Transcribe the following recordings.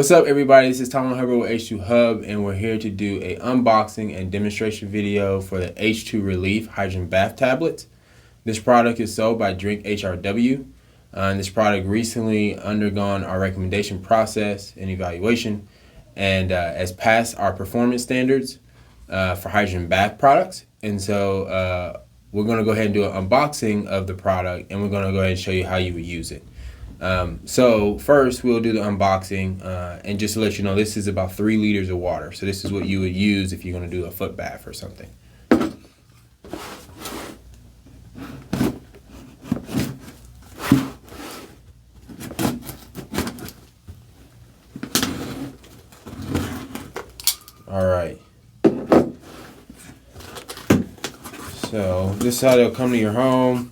What's up, everybody? This is H2Hubb with H2Hubb, and we're here to do a unboxing and demonstration video for the H2 Relief Hydrogen Bath Tablets. This product is sold by Drink HRW, and this product recently undergone our recommendation process and evaluation, and has passed our performance standards for hydrogen bath products. And so we're going to go ahead and do an unboxing of the product, and we're going to go ahead and show you how you would use it. So first we'll do the unboxing, and just to let you know, this is about 3 liters of water. So this is what you would use if you're going to do a foot bath or something. All right. So this is how they'll come to your home.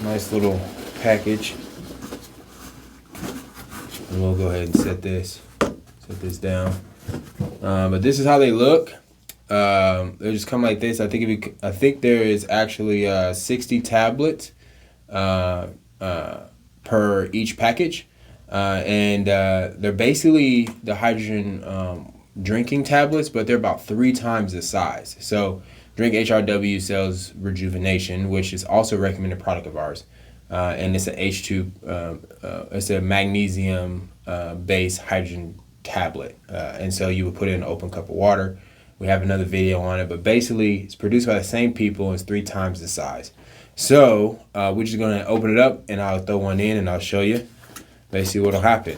Nice little package, and we'll go ahead and set this down. But this is how they look. They just come like this. I think there is actually 60 tablets per each package, and they're basically the hydrogen drinking tablets, but they're about 3 times the size. So Drink HRW sells Rejuvenation, which is also a recommended product of ours, and it's an H2. It's a magnesium based hydrogen tablet, and so you would put it in an open cup of water. We have another video on it, but basically it's produced by the same people and it's 3 times the size. So we're just going to open it up, and I'll throw one in and I'll show you basically what'll happen.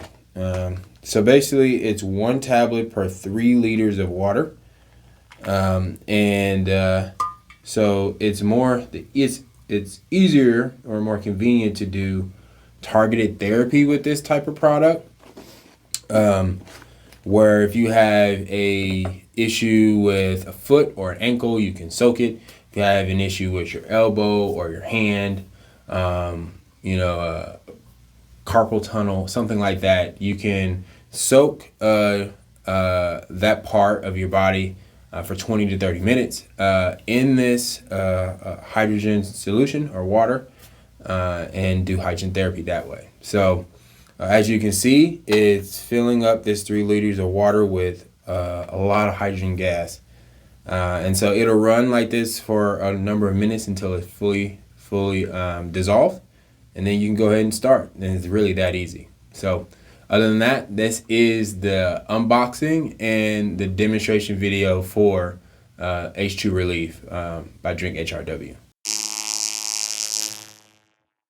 So basically it's 1 tablet per 3 liters of water. So it's easier or more convenient to do targeted therapy with this type of product, where if you have a issue with a foot or an ankle, you can soak it. If you have an issue with your elbow or your hand, carpal tunnel, something like that, you can soak that part of your body for 20 to 30 minutes in this hydrogen solution or water, and do hydrogen therapy that way. So as you can see, it's filling up this 3 liters of water with a lot of hydrogen gas, and so it'll run like this for a number of minutes until it's fully dissolved, and then you can go ahead and start. And it's really that easy. So other than that, this is the unboxing and the demonstration video for H2 Relief by Drink HRW.